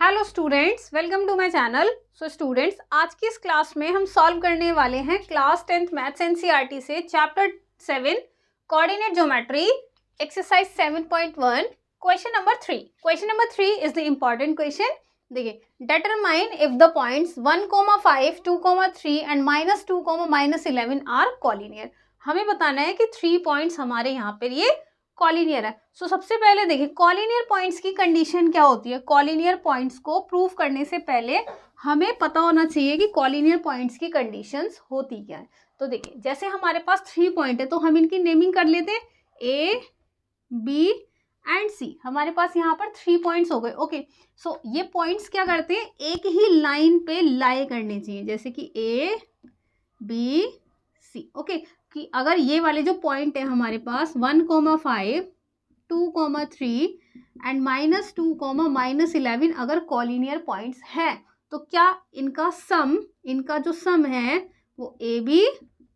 Hello students, welcome to my channel. So students, आज की इस क्लास में हम सॉल्व करने वाले हैं क्लास 10th मैथ्स एनसीईआरटी से chapter 7 coordinate geometry exercise 7.1 question number 3। Question number 3 is the important question. देखिए, determine if the points 1,5, 2,3 and -2, -11 are collinear. हमें बताना है कि 3 पॉइंट्स हमारे यहाँ पर ये कॉलिनियर है। सो सबसे पहले देखिए, कॉलिनियर पॉइंट्स की कंडीशन क्या होती है। कॉलिनियर पॉइंट्स को प्रूव करने से पहले हमें पता होना चाहिए कि कॉलिनियर पॉइंट्स की कंडीशंस होती क्या है। तो देखिए, जैसे हमारे पास 3 पॉइंट है तो हम इनकी नेमिंग कर लेते हैं ए, बी एंड सी। हमारे पास यहाँ पर 3 पॉइंट्स हो गए। ओके, सो ये पॉइंट्स क्या करते हैं, एक ही लाइन पे लाई करने चाहिए, जैसे कि ए, बी, सी। ओके, कि अगर ये वाले जो पॉइंट है हमारे पास 1,5, 2,3 एंड -2, -11 अगर कॉलिनियर पॉइंट्स हैं तो क्या इनका जो सम है वो A B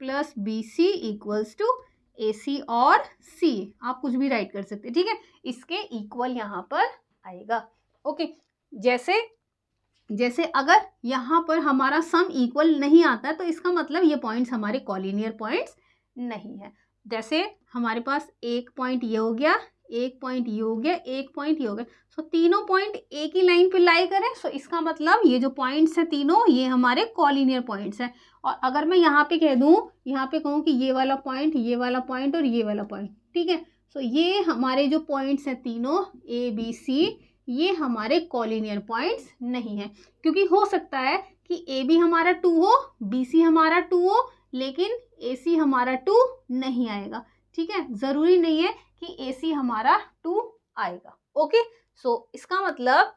plus B C equals to A C और सी। आप कुछ भी राइट कर सकते हैं, ठीक है, इसके इक्वल यहाँ पर आएगा। ओके, जैसे अगर यहाँ पर हमारा सम इक्वल नहीं आता तो इसका मतलब ये पॉइंट्स हमारे कॉलिनियर पॉइंट्स नहीं है। जैसे हमारे पास एक पॉइंट ये हो गया, एक पॉइंट ये हो गया, एक पॉइंट ये हो गया। सो तीनों पॉइंट एक ही लाइन पे लाई करें, सो इसका मतलब ये जो पॉइंट्स हैं तीनों, ये हमारे कॉलिनियर पॉइंट्स हैं। और अगर मैं यहाँ पे कह दूँ, यहाँ पे कहूँ कि ये वाला पॉइंट, ये वाला पॉइंट और ये वाला पॉइंट, ठीक है, सो ये हमारे जो पॉइंट्स हैं तीनों ए बी सी, ये हमारे कॉलिनियर पॉइंट्स नहीं है। क्योंकि हो सकता है कि ए बी हमारा 2 हो, बी सी हमारा 2 हो, लेकिन ए सी हमारा 2 नहीं आएगा। ठीक है, जरूरी नहीं है कि ए सी हमारा 2 आएगा। ओके, सो इसका मतलब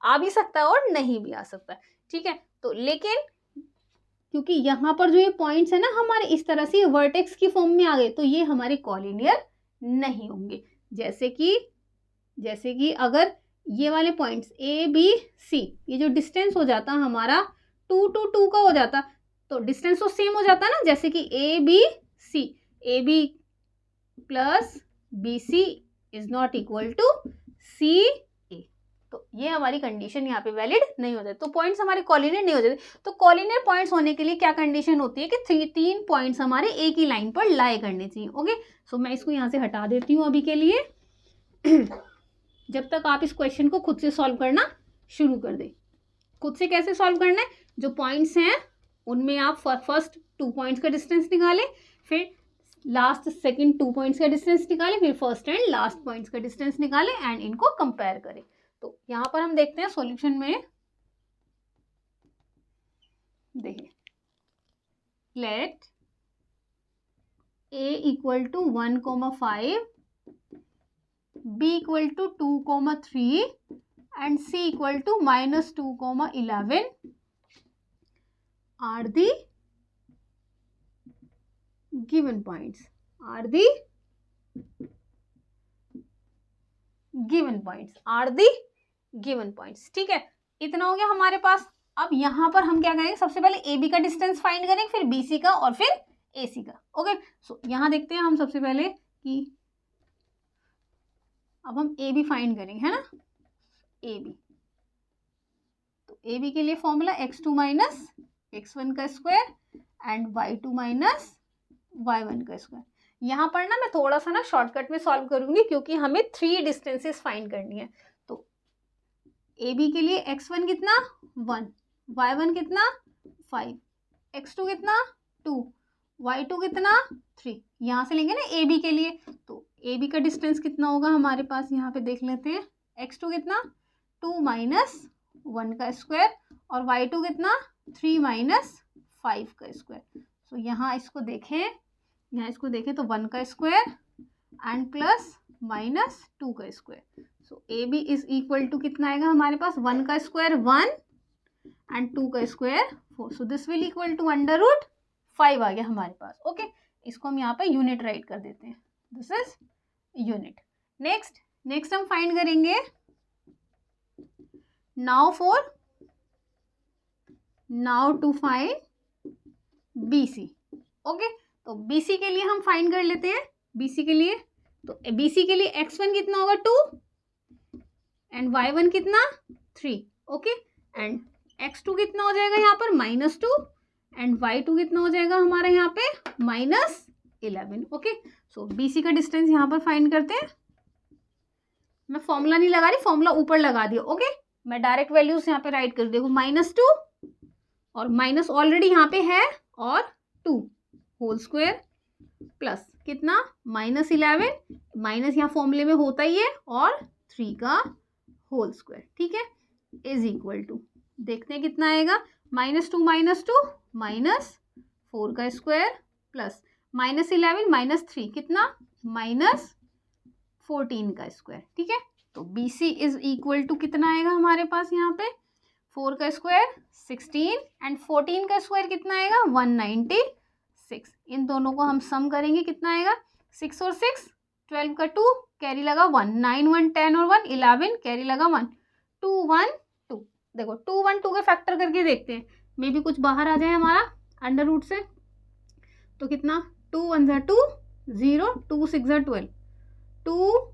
आ भी सकता है और नहीं भी आ सकता है। ठीक है, तो लेकिन क्योंकि यहाँ पर जो ये पॉइंट्स है ना हमारे इस तरह से वर्टेक्स की फॉर्म में आ गए, तो ये हमारे कॉलिनियर नहीं होंगे। जैसे कि अगर ये वाले पॉइंट्स ए बी सी, ये जो डिस्टेंस हो जाता हमारा 2 to 2 का हो जाता, तो डिस्टेंस तो सेम हो जाता ना, जैसे कि A B C, A B plus B C is not equal to C A. तो ये हमारी कंडीशन यहाँ पे वैलिड नहीं होती, तो पॉइंट्स हमारे कॉलिनियर नहीं हो जाते। तो कॉलिनियर पॉइंट्स होने के लिए क्या कंडीशन होती है कि 3 पॉइंट्स हमारे एक ही लाइन पर लाई करने चाहिए। ओके, सो मैं इसको यहाँ से हटा देती हूँ अभी के लिए जब तक आप इस क्वेश्चन को खुद से सॉल्व करना शुरू कर दें। खुद से कैसे सॉल्व करना है, जो पॉइंट्स हैं उनमें आप फर्स्ट 2 पॉइंट्स का डिस्टेंस निकालें, फिर लास्ट सेकंड 2 पॉइंट्स का डिस्टेंस निकालें, फिर फर्स्ट एंड लास्ट पॉइंट्स का डिस्टेंस निकालें एंड इनको कंपेयर करें। तो यहाँ पर हम देखते हैं सॉल्यूशन में। देखिए, let a equal to 1,5, b equal to 2,3 and c equal to -2, 11 are the given points. ठीक है, इतना हो गया हमारे पास। अब यहाँ पर हम क्या करेंगे, सबसे पहले ए बी का डिस्टेंस फाइंड करेंगे, फिर बी सी का और फिर ए सी का। ओके, सो यहाँ देखते हैं हम सबसे पहले कि अब हम ए बी फाइंड करेंगे, है ना, ए बी। तो ए बी के लिए फॉर्मूला x2 माइनस x1 का square and y2 minus y1 का स्क्वायर। यहाँ पर ना मैं थोड़ा सा ना शॉर्टकट में सॉल्व करूंगी क्योंकि हमें 3 डिस्टेंसेस फाइंड करनी है। तो ए बी के लिए x1 कितना 1, y1 कितना 5, x2 कितना 2, y2 कितना 3। यहाँ से लेंगे ना ए बी के लिए, तो ए बी का डिस्टेंस कितना होगा हमारे पास, यहाँ पे देख लेते हैं। x2 कितना 2 माइनस 1 का स्क्वायर और y2 कितना 3 माइनस 5 का स्क्वायर। सो यहाँ इसको देखें तो 1 का स्क्वायर एंड प्लस माइनस 2 का square. So A B is equal to कितना आएगा हमारे पास, 1 का स्क्वायर 1 एंड 2 का square 4। So this will equal to √5 आ गया हमारे पास। ओके, इसको हम यहाँ पे यूनिट राइट कर देते हैं, दिस इज यूनिट। नेक्स्ट हम फाइंड करेंगे now to find BC। Okay, तो BC के लिए हम फाइंड कर लेते हैं। BC के लिए x1 कितना होगा 2 एंड y1 कितना 3। ओके, एंड x2 कितना हो जाएगा यहाँ पर -2 एंड y2 कितना हो जाएगा हमारा यहाँ पे -11। ओके, सो BC का डिस्टेंस यहाँ पर फाइंड करते हैं। मैं फॉर्मूला नहीं लगा रही, फॉर्मूला ऊपर लगा दिया। ओके, मैं डायरेक्ट वैल्यूज यहाँ पे राइट कर, देखो -2 और माइनस ऑलरेडी यहाँ पे है और 2 होल स्क्वायर प्लस कितना -11 माइनस यहाँ फॉर्मूले में होता ही है और 3 का होल स्क्वायर, ठीक है, इज इक्वल टू, देखते हैं कितना आएगा, -2 -4 का स्क्वायर प्लस -11 -3 कितना -14 का स्क्वायर, ठीक है। तो BC इज इक्वल टू कितना आएगा हमारे पास यहाँ पे 4 का स्क्वायर 16 एंड 14 का स्क्वायर कितना आएगा 196। इन दोनों को हम सम करेंगे, कितना आएगा 6 और 6 12 का 2 कैरी लगा 1 9 1 10 और 1 11 कैरी लगा 1 2 1 2। देखो 2 1 2 के फैक्टर करके देखते हैं, मे भी कुछ बाहर आ जाए हमारा अंडर रूट से। तो कितना 2 1 ज़ा 2 0 2 6 ज़ा 12 2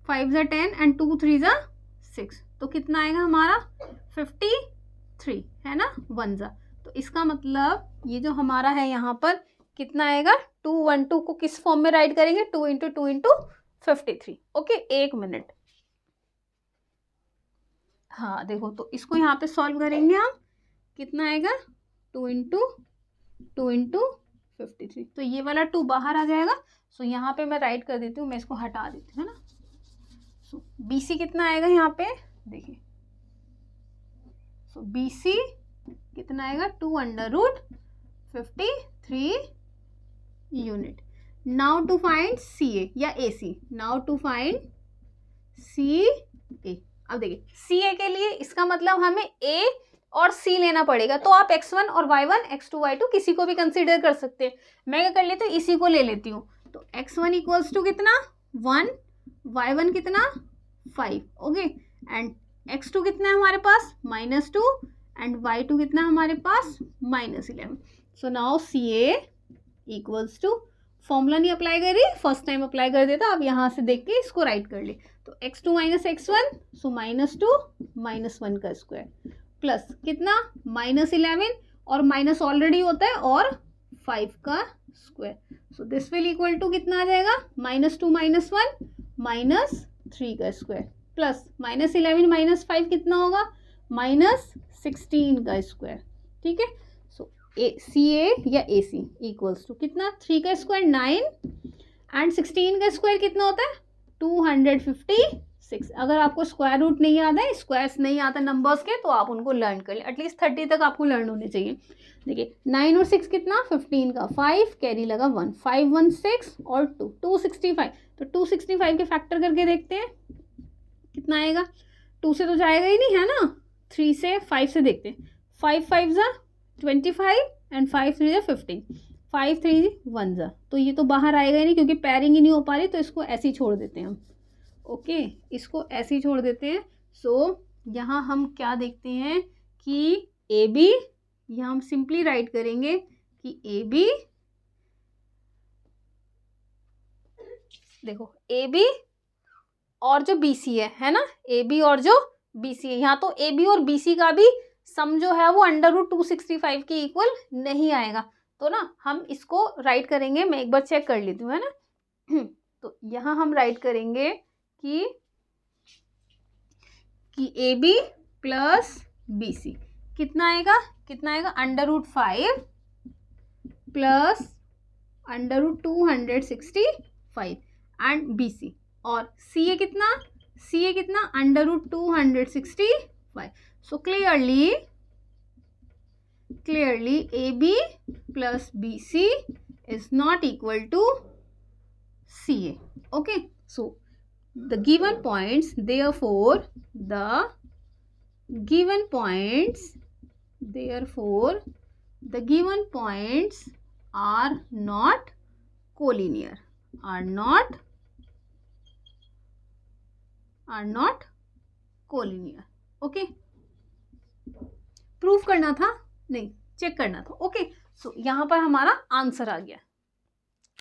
5 ज़ा 10 एंड 2 3 ज़ा 6। तो कितना आएगा हमारा 53 है ना 1 ज़ा। तो इसका मतलब ये जो हमारा है यहाँ पर कितना आएगा 2 1 2 को किस फॉर्म में राइट करेंगे 2 इंटू 2 इंटू 53। Okay, 1 minute. हाँ देखो, तो इसको यहाँ पे सॉल्व करेंगे हम, कितना आएगा 2 इंटू 53। तो ये वाला 2 बाहर आ जाएगा। सो यहाँ पे मैं राइट कर देती हूँ, मैं इसको हटा देती हूँ, है ना। सो BC कितना आएगा यहाँ पे देखिए, सो BC कितना आएगा 2√53 unit. Now to find CA या AC, now to find CA। अब देखिए CA के लिए इसका मतलब हमें A और C लेना पड़ेगा, तो आप x1 और y1 x2 y2 किसी को भी कंसीडर कर सकते हैं। मैं क्या कर लेती हूँ, इसी को ले लेती हूँ। तो x1 इक्वल्स टू कितना 1 y1 कितना 5 ओके, एंड x2 कितना है हमारे पास -2 एंड y2 कितना हमारे पास -11। So now CA equals to, formula नहीं अप्लाई कर रही, फर्स्ट टाइम अप्लाई कर देता, अब यहाँ से देख के इसको राइट कर ले। तो x2 - x1 सो -2 -1 का स्क्वायर प्लस कितना -11 और माइनस ऑलरेडी होता है और 5 का square. So this will equal to कितना आ जाएगा -2 -1 -3 का स्क्वायर प्लस -11 -5 कितना होगा -16 का स्क्वायर, ठीक है। सो CA या AC इक्वल्स टू कितना 3 का स्क्वायर 9 एंड 16 का स्क्वायर कितना होता है 256। अगर आपको स्क्वायर रूट नहीं याद है, स्क्वायर्स नहीं आता नंबर्स के, तो आप उनको लर्न कर लें, एटलीस्ट 30 तक आपको लर्न होने चाहिए। देखिए 9 और 6 कितना 15 का 5 कैरी लगा 1 5 1 6 और 2 265। तो 265 के फैक्टर करके देखते हैं कितना आएगा, 2 से तो जाएगा ही नहीं है ना, 3 से 5 से देखते हैं, 5 5 ज़ा 25 एंड 5 3 ज़ा 15 5 3 1 ज़ा। तो ये तो बाहर आएगा ही नहीं क्योंकि पैरिंग ही नहीं हो पा रही, तो इसको ऐसे ही छोड़ देते हैं हम। ओके, इसको ऐसे ही छोड़ देते हैं। सो यहाँ हम क्या देखते हैं कि AB, यहाँ हम सिंपली राइट करेंगे कि AB, देखो AB और जो BC है ना, AB और जो BC है, यहाँ तो AB और BC का भी सम जो है वो √265 के इक्वल नहीं आएगा, तो ना हम इसको राइट करेंगे, मैं एक बार चेक कर लेती हूँ, है ना। तो यहाँ हम राइट करेंगे कि AB प्लस BC कितना आएगा √5 प्लस √265 एंड BC, और CA कितना √265। So clearly AB plus BC is not equal to CA. Okay, so the given points, therefore the given points are not collinear, are not collinear. Okay, proof करना था नहीं, check करना था। Okay, सो यहाँ पर हमारा आंसर आ गया।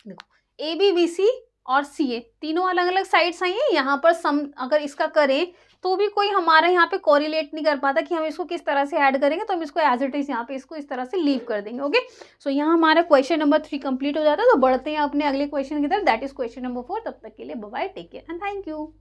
देखो ABBC और सी ए, तीनों अलग अलग साइड्स आई हैं। यहाँ पर सम अगर इसका करें तो भी कोई हमारा यहाँ पे कोरिलेट नहीं कर पाता कि हम इसको किस तरह से ऐड करेंगे, तो हम इसको एज इट इज यहाँ पे इसको इस तरह से लीव कर देंगे। ओके, सो यहाँ हमारा क्वेश्चन नंबर 3 कंप्लीट हो जाता है। तो बढ़ते हैं अपने अगले क्वेश्चन की तरफ, दैट इज क्वेश्चन नंबर 4। तब तक के लिए bye bye, take care and thank you.